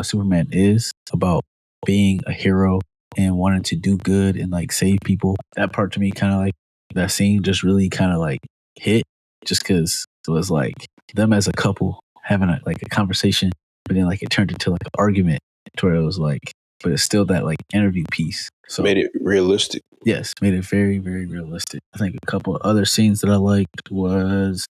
Superman is about being a hero and wanting to do good and like save people. That part to me, kind of like that scene, just really kind of like hit, just because it was like them as a couple having a conversation, but then like it turned into like an argument to where it was like, but it's still that like interview piece. So made it realistic. Yes, made it very, very realistic. I think a couple of other scenes that I liked was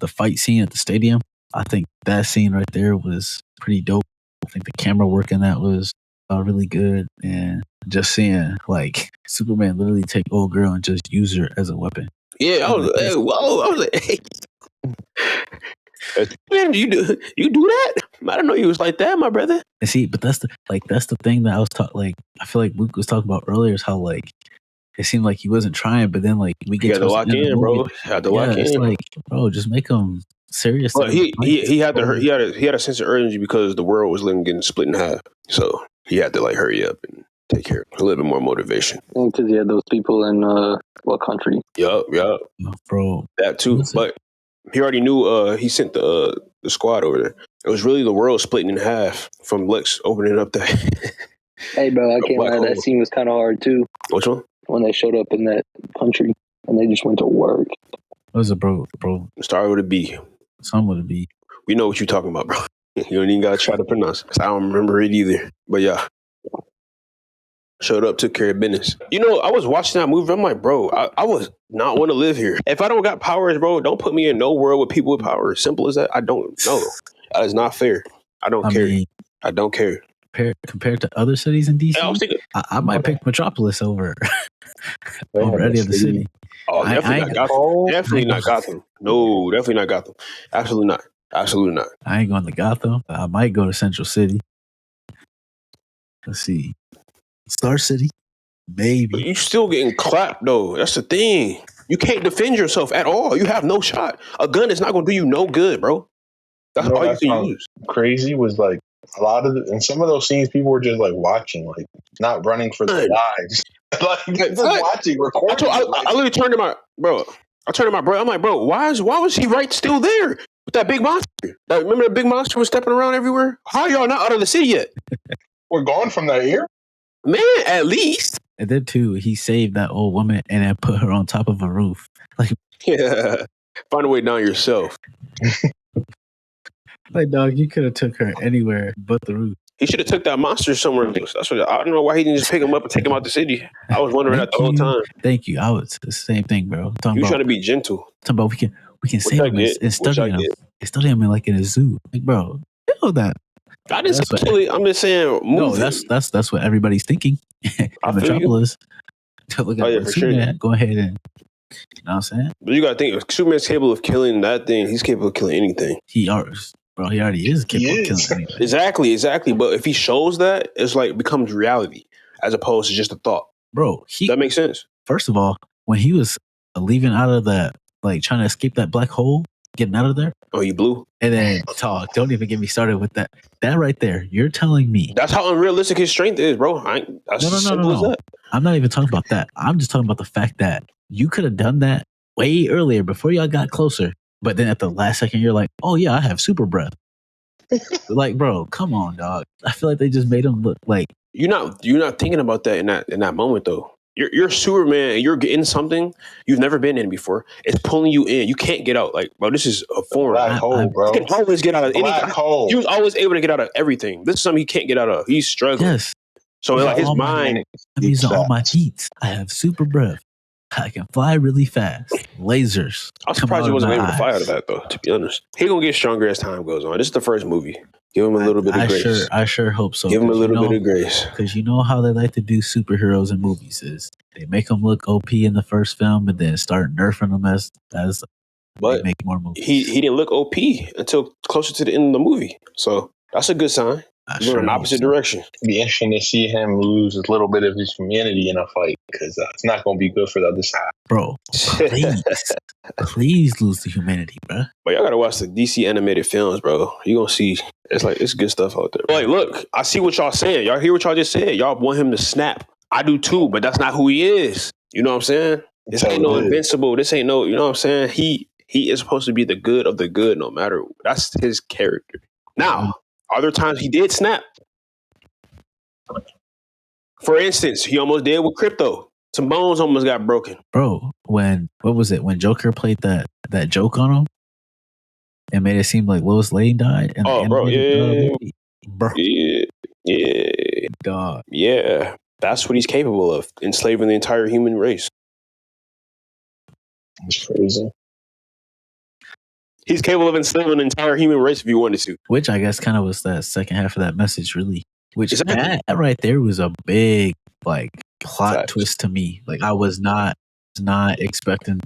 the fight scene at the stadium. I think that scene right there was pretty dope. I think the camera work in that was really good, and just seeing like Superman literally take old girl and just use her as a weapon. Yeah, I was like, hey. Man, you do that? I don't know you was like that, my brother. And see, but that's the thing that I was I feel like Luke was talking about earlier is how like it seemed like he wasn't trying, but then like we get to lock in, bro. Had to lock in. It's like, bro, just make him serious. But he had a sense of urgency because the world was getting split in half, so he had to like hurry up and take care. A little bit more motivation. And because he had those people in what country? Yup, bro. That too, but he already knew. He sent the squad over there. It was really the world splitting in half from Lex opening up that. Hey, bro, I can't lie. That scene was kind of hard too. Which one? When they showed up in that country and they just went to work. What was it, bro? Started with a B. Some with a B. We know what you're talking about, bro. You don't even gotta try to pronounce it. I don't remember it either. But yeah. Showed up, took care of business. You know, I was watching that movie. I'm like, bro, I was not want to live here. If I don't got powers, bro, don't put me in no world with people with powers. Simple as that. I don't know. That is not fair. I don't care. I don't care. Compared to other cities in DC, I might pick Metropolis over any other city. Oh, definitely not Gotham. Definitely not Gotham. No, definitely not Gotham. Absolutely not. Absolutely not. I ain't going to Gotham. I might go to Central City. Let's see. Star City, maybe. But you still getting clapped though. That's the thing. You can't defend yourself at all. You have no shot. A gun is not going to do you no good, bro. That's all you can use. Crazy was like a lot of in some of those scenes, people were just like watching, like not running for their lives, just watching, recording. I literally turned to my bro. I'm like, bro, why was he still there with that big monster? Remember that big monster was stepping around everywhere? How are y'all not out of the city yet? We're gone from that ear? Man, at least. And then too, he saved that old woman and then put her on top of a roof. Like, yeah, find a way down yourself. Like, dog, you could have took her anywhere but the roof. He should have took that monster somewhere else. That's what I don't know why he didn't just pick him up and take him out the city. I was wondering that the whole time. Thank you. I was the same thing, bro. You trying to be gentle. Talking about we can save him and study him. And study him in like in a zoo. Like, bro, you know that. I didn't say kill it. I'm just saying move. No, that's what everybody's thinking. In Metropolis. Look at Superman. Sure. Go ahead and you know what I'm saying? But you gotta think Superman's capable of killing that thing. He's capable of killing anything. He already is capable of killing anything. Exactly. But if he shows that, it's like becomes reality as opposed to just a thought. Bro, that makes sense. First of all, when he was leaving out of that, like trying to escape that black hole, getting out of there. Oh, you blew? And then don't even get me started with that. That right there, you're telling me. That's how unrealistic his strength is, bro. No. I'm not even talking about that. I'm just talking about the fact that you could have done that way earlier before y'all got closer. But then at the last second, you're like, oh yeah, I have super breath. Like, bro, come on, dog. I feel like they just made him look like you're not thinking about that in that moment though. You're Superman and you're getting something you've never been in before. It's pulling you in. You can't get out. Like, bro, this is a foreign black hole, bro. You can always get out of black hole. He was always able to get out of everything. This is something he can't get out of. He's struggling. Yes. So like his mind. I'm using all my feet. I have super breath. I can fly really fast. Lasers. I'm surprised he wasn't able to fly out of that though, to be honest. He's gonna get stronger as time goes on. This is the first movie. Give him a little bit of grace. I sure hope so. Give him a little bit of grace. Because you know how they like to do superheroes in movies is they make them look OP in the first film and then start nerfing them as but they make more movies. He didn't look OP until closer to the end of the movie. So that's a good sign. He's going in the opposite direction. It'd be interesting to see him lose a little bit of his humanity in a fight because it's not going to be good for the other side. Bro, please lose the humanity, bro. But y'all got to watch the DC animated films, bro. You're going to see, it's good stuff out there. Like, look, I see what y'all saying. Y'all hear what y'all just said. Y'all want him to snap. I do too, but that's not who he is. You know what I'm saying? This ain't no invincible. This ain't no, you know what I'm saying? He is supposed to be the good of the good no matter. That's his character. Now, are there times he did snap? For instance, he almost did with Crypto. Some bones almost got broken. Bro, what was it? When Joker played that joke on him and made it seem like Lois Lane died? Bro. Yeah. Dog. Yeah. That's what he's capable of, enslaving the entire human race. That's crazy. He's capable of enslaving the entire human race if he wanted to. Which I guess kind of was that second half of that message, really. Which that right there was a big plot twist to me. Like I was not expecting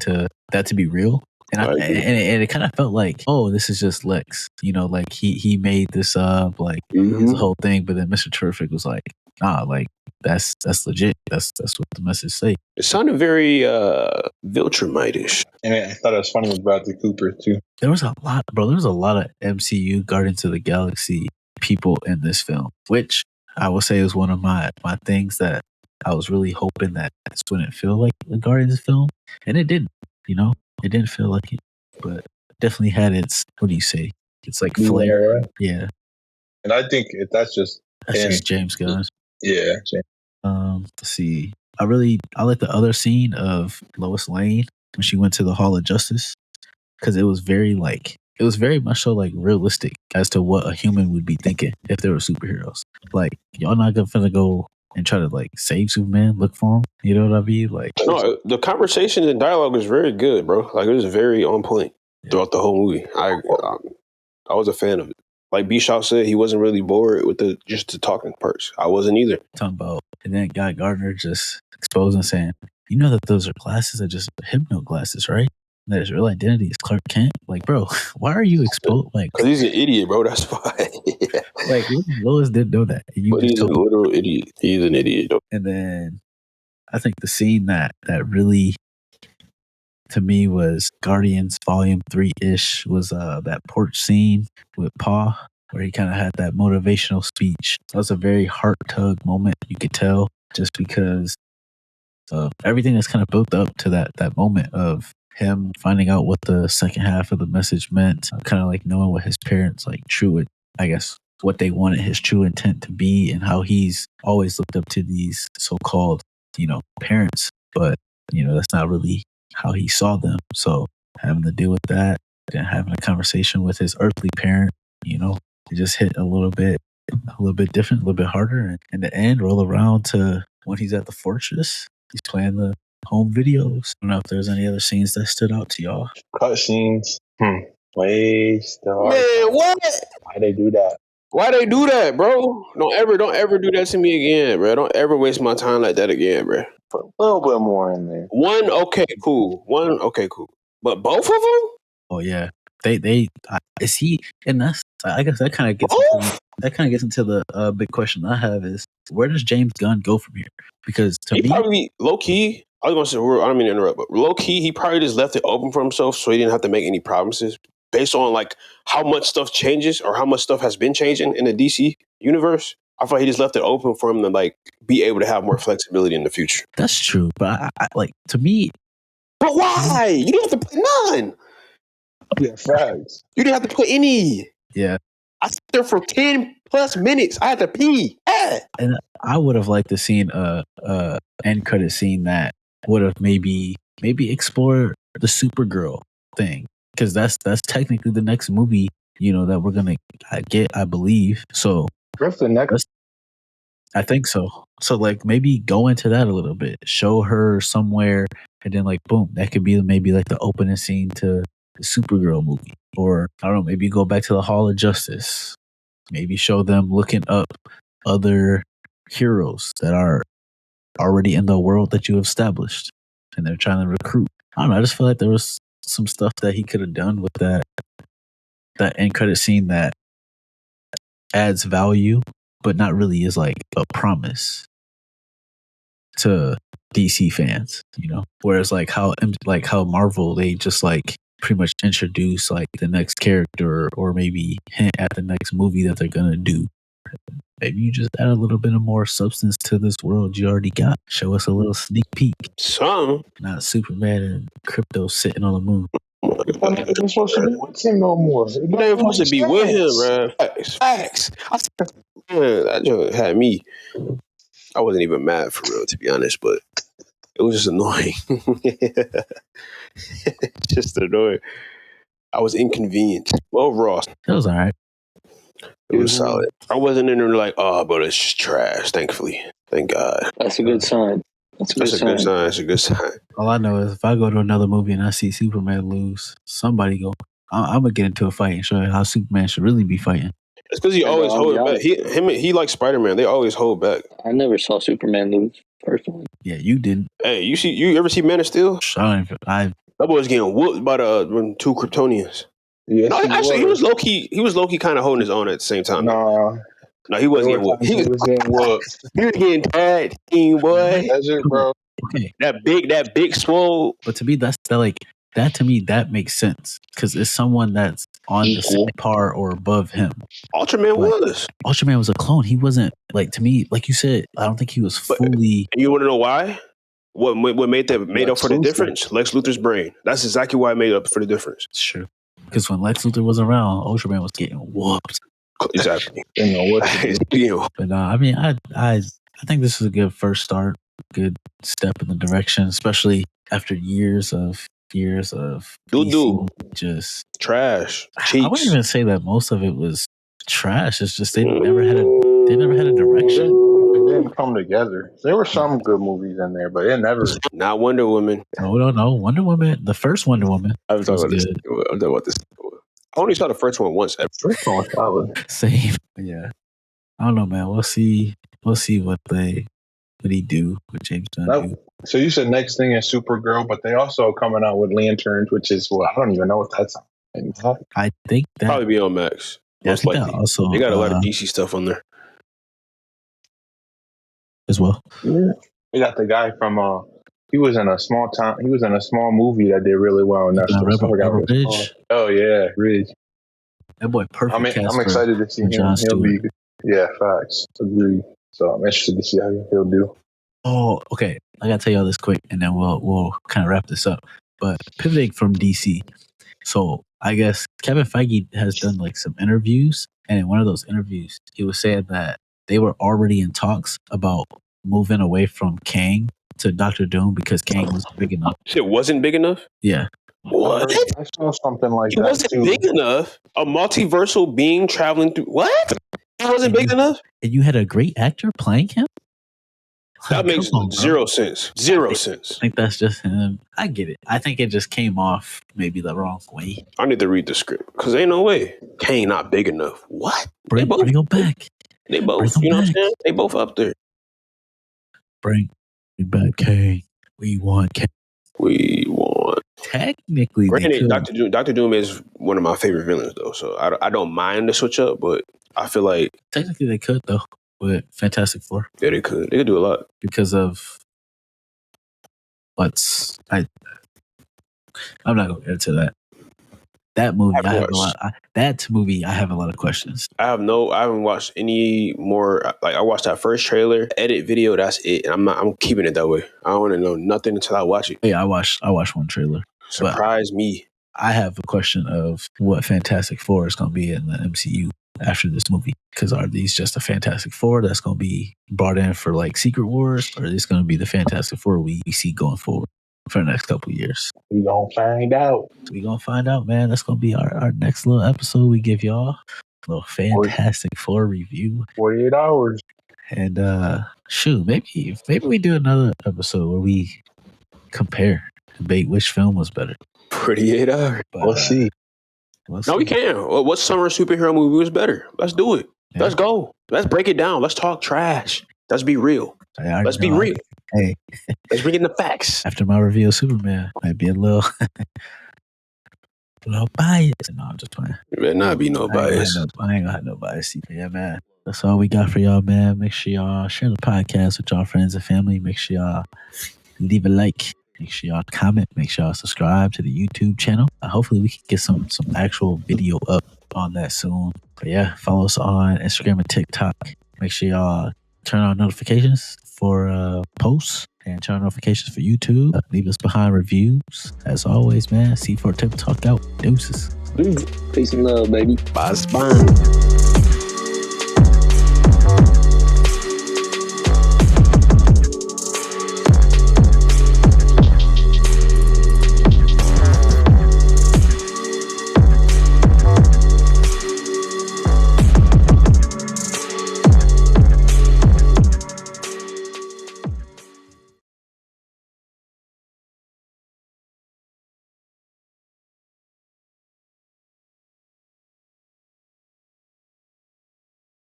that to be real, and it kind of felt like, oh, this is just Lex. You know, like he made this up, this whole thing. But then Mr. Terrific was like, nah, like that's legit. That's what the message say. It sounded very Viltrumite-ish. And I thought it was funny with Bradley Cooper too. There was a lot of MCU Guardians of the Galaxy people in this film, which I would say is one of my things that I was really hoping that this wouldn't feel like a Guardians film, and it didn't. You know, it didn't feel like it, but definitely had its, what do you say? It's like flair. Yeah. And I think that's just James Gunn. Yeah. Let's see. I like the other scene of Lois Lane when she went to the Hall of Justice, because it was very much so like realistic as to what a human would be thinking if they were superheroes. Like, y'all not gonna go and try to like save Superman, look for him. You know what I mean? Like, no, the conversations and dialogue was very good, bro. Like, it was very on point throughout the whole movie. I was a fan of it. Like B-Shot said, he wasn't really bored with the talking parts. I wasn't either. Talking about, and then Guy Gardner just exposing, saying, you know that those are glasses, are just hypno glasses, right? That his real identity is Clark Kent. Like, bro, why are you exposed? Like, because he's an idiot, bro. That's why. Like, Lois didn't know that. But he's a literal idiot. He's an idiot. And then I think the scene that really, to me, was Guardians Volume 3-ish was that porch scene with Pa, where he kind of had that motivational speech. That was a very heart-tug moment, you could tell, just because of everything that's kind of built up to that moment of him finding out what the second half of the message meant, kind of like knowing what his parents what they wanted his true intent to be, and how he's always looked up to these so-called, parents, but that's not really how he saw them. So having to deal with that and having a conversation with his earthly parent, it just hit a little bit a little bit different, a little bit harder. And in the end, roll around to when he's at the fortress. He's playing the home videos. I don't know if there's any other scenes that stood out to y'all. Cut scenes. Waste the hard Man, time. what? Why they do that? Why they do that, bro? Don't ever do that to me again, bro. Don't ever waste my time like that again, bro. Put a little bit more in there. One, okay, cool. But both of them? Oh yeah, is he? And that's, I guess that kind of gets into the big question I have is, where does James Gunn go from here? Because to He me, probably low key. I was gonna say, I don't mean to interrupt, but low key, he probably just left it open for himself, so he didn't have to make any promises based on like how much stuff changes or how much stuff has been changing in the DC universe. I thought he just left it open for him to like be able to have more flexibility in the future. that's true, but I like, to me. But why? You didn't have to put none. Yeah, facts. You didn't have to put any. Yeah, I sat there for 10 plus minutes. I had to pee. and I would have liked to seen a end credit scene that would have maybe explored the Supergirl thing, because that's technically the next movie, that we're gonna get, I believe. So What's the next? I think so. So like maybe go into that a little bit, show her somewhere, and then like boom, that could be maybe like the opening scene to the Supergirl movie, or I don't know, maybe go back to the Hall of Justice, maybe show them looking up other heroes that are already in the world that you established, and they're trying to recruit. I don't know. I just feel like there was some stuff that he could have done with that end credit scene that adds value, but not really is like a promise to DC fans, Whereas like how Marvel, they just like pretty much introduce like the next character or maybe hint at the next movie that they're gonna do. Maybe you just add a little bit of more substance to this world you already got. Show us a little sneak peek. Some. Not Superman and Crypto sitting on the moon. You're not even supposed to be with him no more. You're not even supposed to be with him, bro. Facts. Man, that joke had me. I wasn't even mad for real, to be honest, but it was just annoying. Just annoying. I was inconvenienced. Overall, That was all right. it was solid. I wasn't in there like, oh, but it's just trash. Thankfully, thank God. That's a good sign. That's a good sign. All I know is if I go to another movie and I see Superman lose, somebody I'm gonna get into a fight and show you how Superman should really be fighting. It's because he always hold back. He like Spider-Man. They always hold back. I never saw Superman lose personally. Yeah, you didn't. Hey, you ever see Man of Steel? That boy's getting whooped by the two Kryptonians. Yes, no, actually, he was low key. He was low key kind of holding his own at the same time. No, he wasn't getting whooped. He was getting whooped. He was getting tag team, boy. That's it, bro. Okay, that big swole. But to me, that to me that makes sense because it's someone that's on the same par or above him. Ultraman was a clone. He wasn't, like, to me, like you said, I don't think he was fully. And you want to know why? What made up for the difference? Lex Luthor's brain. That's exactly why it made up for the difference. It's true. Because when Lex Luthor was around, Ultraman was getting whooped. Exactly. Didn't know what to do. But I mean, I think this is a good first start, good step in the direction, especially after years of DC just trash. Cheeks. I wouldn't even say that most of it was trash. It's just they never had a direction. It didn't come together. There were some good movies in there, but it never. Not Wonder Woman. No. Wonder Woman. The first Wonder Woman. I'm talking about this. I only saw the first one once. First one was solid. Same. Yeah. I don't know, man. We'll see what he do with James Gunn. So you said next thing is Supergirl, but they also coming out with Lanterns, which is I don't even know what that's on. I think that probably be on Max. Most likely. Also, they got a lot of DC stuff on there as well. Yeah. We got the guy from he was in a small town. He was in a small movie that did really well. And Ridge. Oh yeah, Ridge. That boy, perfect. I'm excited to see him. He'll be. Yeah, facts. Agree. So I'm interested to see how he'll do. Oh, okay. I gotta tell y'all this quick, and then we'll kind of wrap this up. But pivoting from DC, so I guess Kevin Feige has done like some interviews, and in one of those interviews, he was saying that they were already in talks about moving away from Kang to Doctor Doom because Kang wasn't big enough. Shit wasn't big enough? Yeah. What? I saw something like that. It wasn't big enough. A multiversal being traveling through what? He wasn't big enough? And you had a great actor playing him? That makes zero sense. Zero sense. I think that's just him. I get it. I think it just came off maybe the wrong way. I need to read the script because ain't no way. Kane not big enough. What? Bring him back. They both, you know what I'm saying? They both up there. Bring back Kane. We want Kane. Technically, granted, Dr. Doom is one of my favorite villains, though, so I don't mind the switch up, but I feel like technically they could though with Fantastic Four. Yeah, they could. They could do a lot because of I'm not going to get into that. That movie, I have a lot. I have a lot of questions. I haven't watched any more. Like I watched that first trailer, edit video. That's it. And I'm keeping it that way. I don't want to know nothing until I watch it. Yeah, I watched one trailer. Surprise me. I have a question of what Fantastic Four is going to be in the MCU after this movie. Because are these just a Fantastic Four that's going to be brought in for like Secret Wars, or is this going to be the Fantastic Four we see going forward for the next couple of years? We gonna find out. Man. That's gonna be our next little episode. We give y'all a little Fantastic Four review. 48 hours. And maybe we do another episode where we debate which film was better. 48 hours. But, we'll see. We can. What summer superhero movie was better? Let's do it. Yeah. Let's go. Let's break it down. Let's talk trash. Let's be real. Let's be real. Hey, let's bring in the facts. After my review of Superman, might be a little bias. No, I'm just playing. There better not be no bias. I ain't gonna have no bias. Yeah, man. That's all we got for y'all, man. Make sure y'all share the podcast with y'all friends and family. Make sure y'all leave a like. Make sure y'all comment. Make sure y'all subscribe to the YouTube channel. Hopefully, we can get some actual video up on that soon. But yeah, follow us on Instagram and TikTok. Make sure y'all turn on notifications for posts and turn on notifications for YouTube. Leave us behind reviews. As always, man, C4 Tip Talk out. Deuces. Peace and love, baby. Bye.